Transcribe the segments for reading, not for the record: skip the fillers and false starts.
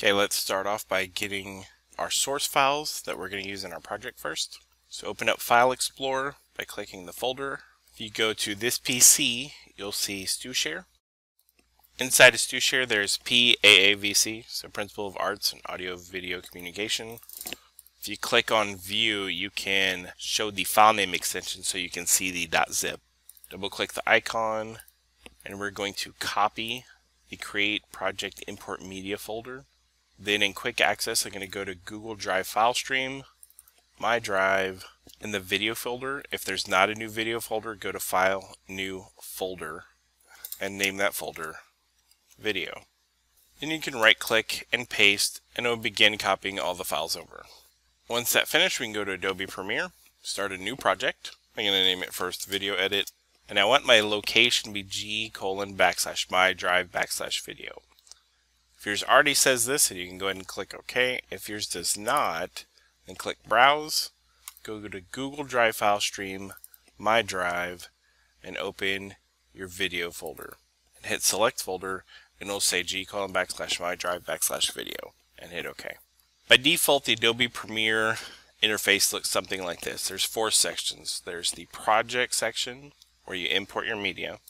Okay, let's start off by getting our source files that we're going to use in our project first. So open up File Explorer by clicking the folder. If you go to this PC, you'll see StuShare. Inside of StuShare, there's PAAVC, so Principle of Arts and Audio Video Communication. If you click on View, you can show the file name extension so you can see the .zip. Double click the icon, and we're going to copy the Create Project Import Media folder. Then in Quick Access, I'm going to go to Google Drive File Stream, My Drive, and the video folder. If there's not a new video folder, go to File, New Folder, and name that folder Video. Then you can right click and paste, and it will begin copying all the files over. Once that's finished, we can go to Adobe Premiere, start a new project. I'm going to name it first Video Edit, and I want my location to be G:/my/drive/video. If yours already says this, then you can go ahead and click OK. If yours does not, then click Browse, go to Google Drive File Stream, My Drive, and open your video folder. And hit Select Folder, and it'll say G:/my/drive/video, and hit OK. By default, the Adobe Premiere interface looks something like this. There's 4 sections. There's the Project section, where you import your media.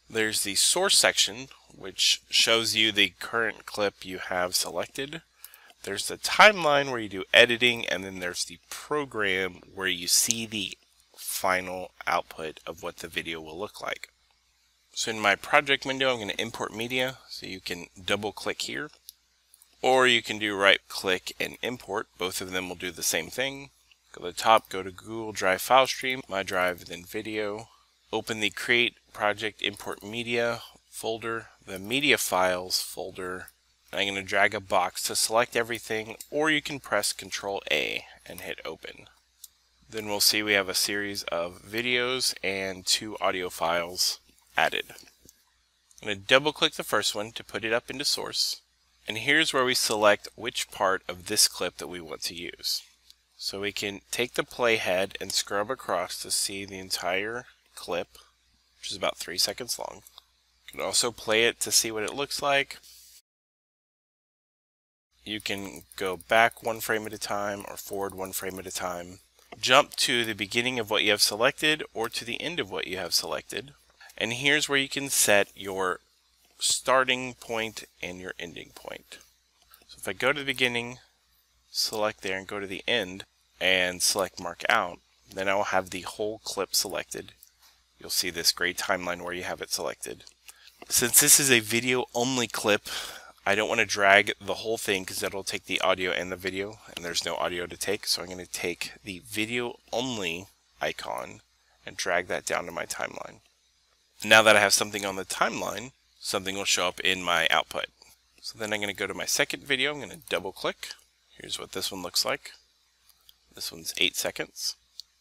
There's the Source section, which shows you the current clip you have selected. There's the Timeline, where you do editing, and then there's the Program, where you see the final output of what the video will look like. So in my project window, I'm going to import media, so you can double click here, or you can do right click and import. Both of them will do the same thing. Go to the top, go to Google Drive File Stream, My Drive, then Video. Open the Create Project Import Media folder, the Media Files folder. I'm going to drag a box to select everything, or you can press Ctrl A and hit Open. Then we'll see we have a series of videos and 2 audio files added. I'm going to double click the first one to put it up into Source. And here's where we select which part of this clip that we want to use. So we can take the playhead and scrub across to see the entire clip, which is about 3 seconds long. You can also play it to see what it looks like. You can go back 1 frame at a time or forward 1 frame at a time. Jump to the beginning of what you have selected or to the end of what you have selected. And here's where you can set your starting point and your ending point. So if I go to the beginning, select there, and go to the end and select Mark Out, then I will have the whole clip selected. You'll see this gray timeline where you have it selected. Since this is a video only clip, I don't want to drag the whole thing because that'll take the audio and the video, and there's no audio to take. So I'm going to take the video only icon and drag that down to my timeline. Now that I have something on the timeline, something will show up in my output. So then I'm going to go to my second video. I'm going to double click. Here's what this one looks like. This one's 8 seconds.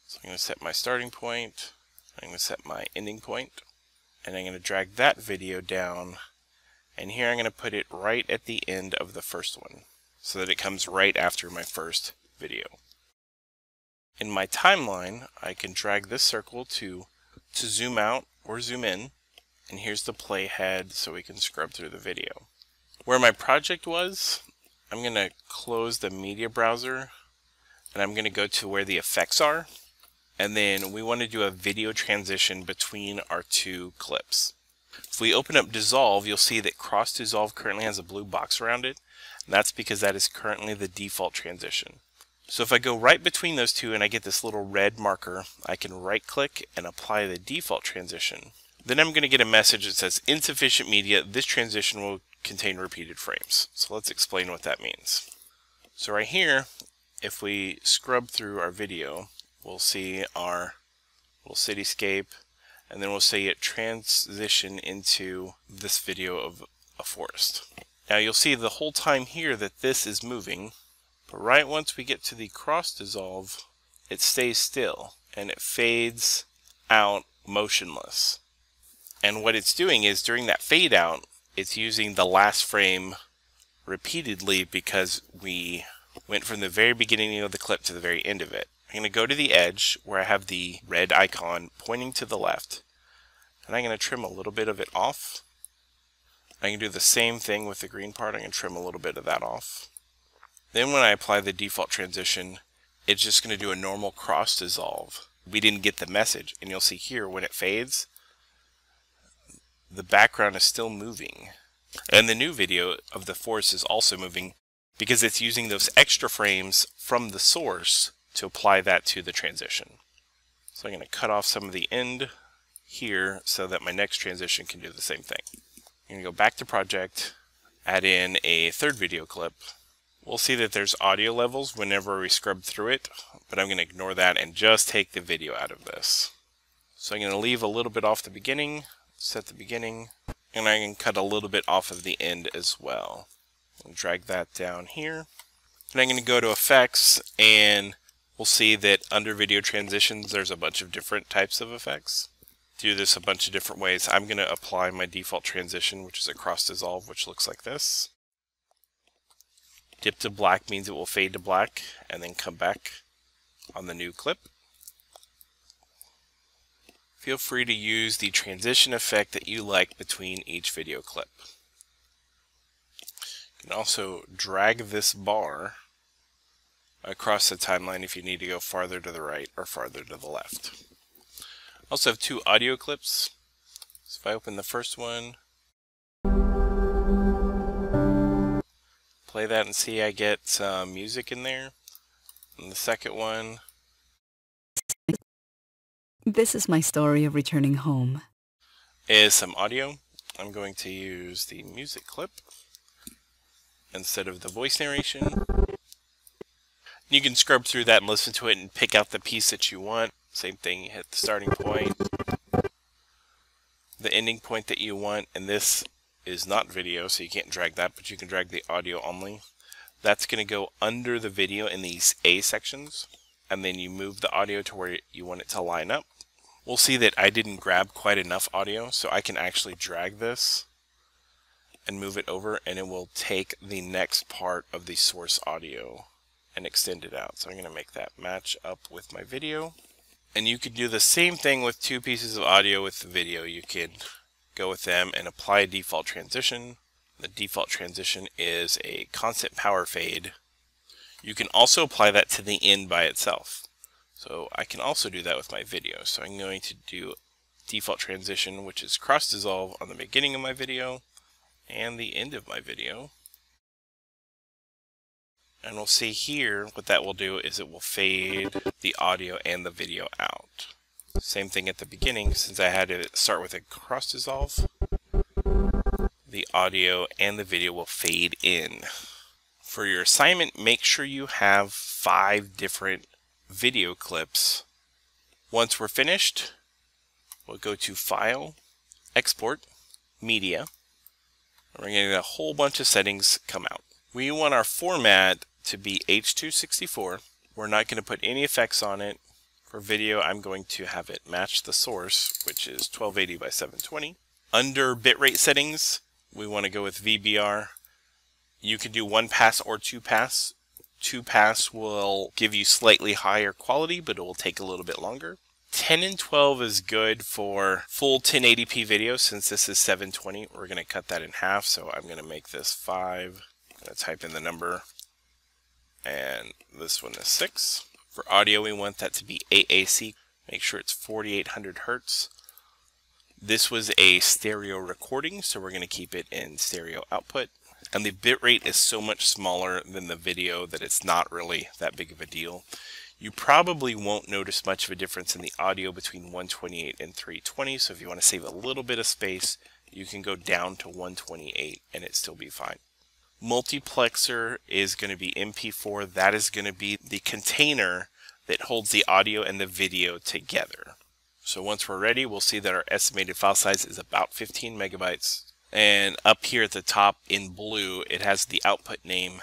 So I'm going to set my starting point. I'm going to set my ending point, and I'm going to drag that video down, and here I'm going to put it right at the end of the first one so that it comes right after my first video. In my timeline, I can drag this circle to zoom out or zoom in, and here's the playhead so we can scrub through the video. Where my project was, I'm going to close the media browser, and I'm going to go to where the effects are. And then we want to do a video transition between our 2 clips. If we open up Dissolve, you'll see that Cross Dissolve currently has a blue box around it. And that's because that is currently the default transition. So if I go right between those 2 and I get this little red marker, I can right click and apply the default transition. Then I'm going to get a message that says Insufficient Media. This transition will contain repeated frames. So let's explain what that means. So right here, if we scrub through our video, we'll see our little cityscape, and then we'll see it transition into this video of a forest. Now you'll see the whole time here that this is moving, but right once we get to the cross dissolve, it stays still and it fades out motionless. And what it's doing is during that fade out, it's using the last frame repeatedly because we went from the very beginning of the clip to the very end of it. I'm going to go to the edge where I have the red icon pointing to the left, and I'm going to trim a little bit of it off. I can do the same thing with the green part. I'm going to trim a little bit of that off. Then when I apply the default transition, it's just going to do a normal cross dissolve. We didn't get the message, and you'll see here when it fades, the background is still moving. And the new video of the forest is also moving because it's using those extra frames from the source to apply that to the transition. So I'm going to cut off some of the end here so that my next transition can do the same thing. I'm going to go back to project, add in a third video clip. We'll see that there's audio levels whenever we scrub through it, but I'm going to ignore that and just take the video out of this. So I'm going to leave a little bit off the beginning, set the beginning, and I can cut a little bit off of the end as well. I'll drag that down here. And I'm going to go to effects, and we'll see that under video transitions there's a bunch of different types of effects. Do this a bunch of different ways. I'm going to apply my default transition, which is a cross dissolve, which looks like this. Dip to black means it will fade to black and then come back on the new clip. Feel free to use the transition effect that you like between each video clip. You can also drag this bar across the timeline if you need to go farther to the right or farther to the left. I also have two audio clips. So if I open the first one, play that and see I get some music in there. And the second one, this is my story of returning home, is some audio. I'm going to use the music clip instead of the voice narration. You can scrub through that and listen to it and pick out the piece that you want. Same thing, you hit the starting point, the ending point that you want, and this is not video, so you can't drag that, but you can drag the audio only. That's going to go under the video in these A sections, and then you move the audio to where you want it to line up. We'll see that I didn't grab quite enough audio, so I can actually drag this and move it over, and it will take the next part of the source audio and extend it out. So I'm going to make that match up with my video. And you could do the same thing with two pieces of audio with the video. You could go with them and apply a default transition. The default transition is a constant power fade. You can also apply that to the end by itself. So I can also do that with my video. So I'm going to do default transition, which is cross dissolve on the beginning of my video and the end of my video. And we'll see here what that will do is it will fade the audio and the video out. Same thing at the beginning, since I had to start with a cross dissolve, the audio and the video will fade in. For your assignment, make sure you have 5 different video clips. Once we're finished, we'll go to File, Export, Media. We're going to get a whole bunch of settings come out. We want our format to be H.264. We're not going to put any effects on it. For video, I'm going to have it match the source, which is 1280 by 720. Under bitrate settings, we want to go with VBR. You can do 1 pass or 2 pass. 2 pass will give you slightly higher quality, but it will take a little bit longer. 10 and 12 is good for full 1080p video. Since this is 720, we're going to cut that in half. So I'm going to make this 5. I'm going to type in the number, and this one is 6. For audio, we want that to be AAC. Make sure it's 4800 Hertz. This was a stereo recording, so we're going to keep it in stereo output. And the bitrate is so much smaller than the video that it's not really that big of a deal. You probably won't notice much of a difference in the audio between 128 and 320, so if you want to save a little bit of space, you can go down to 128 and it still be fine. Multiplexer is going to be MP4. That is going to be the container that holds the audio and the video together. So once we're ready, we'll see that our estimated file size is about 15 megabytes. And up here at the top in blue, it has the output name.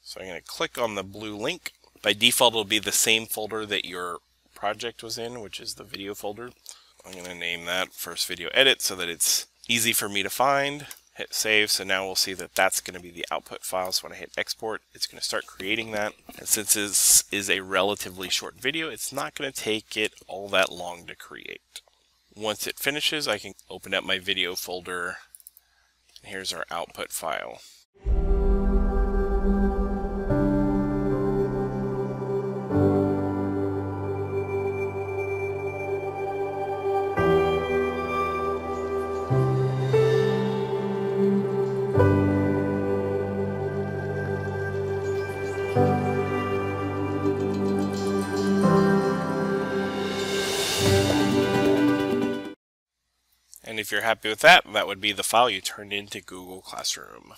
So I'm going to click on the blue link. By default, it'll be the same folder that your project was in, which is the video folder. I'm going to name that First Video Edit so that it's easy for me to find. Hit save, so now we'll see that that's going to be the output file. So when I hit export, it's going to start creating that. And since this is a relatively short video, it's not going to take it all that long to create. Once it finishes, I can open up my video folder Here's our output file. And if you're happy with that, that would be the file you turned into Google Classroom.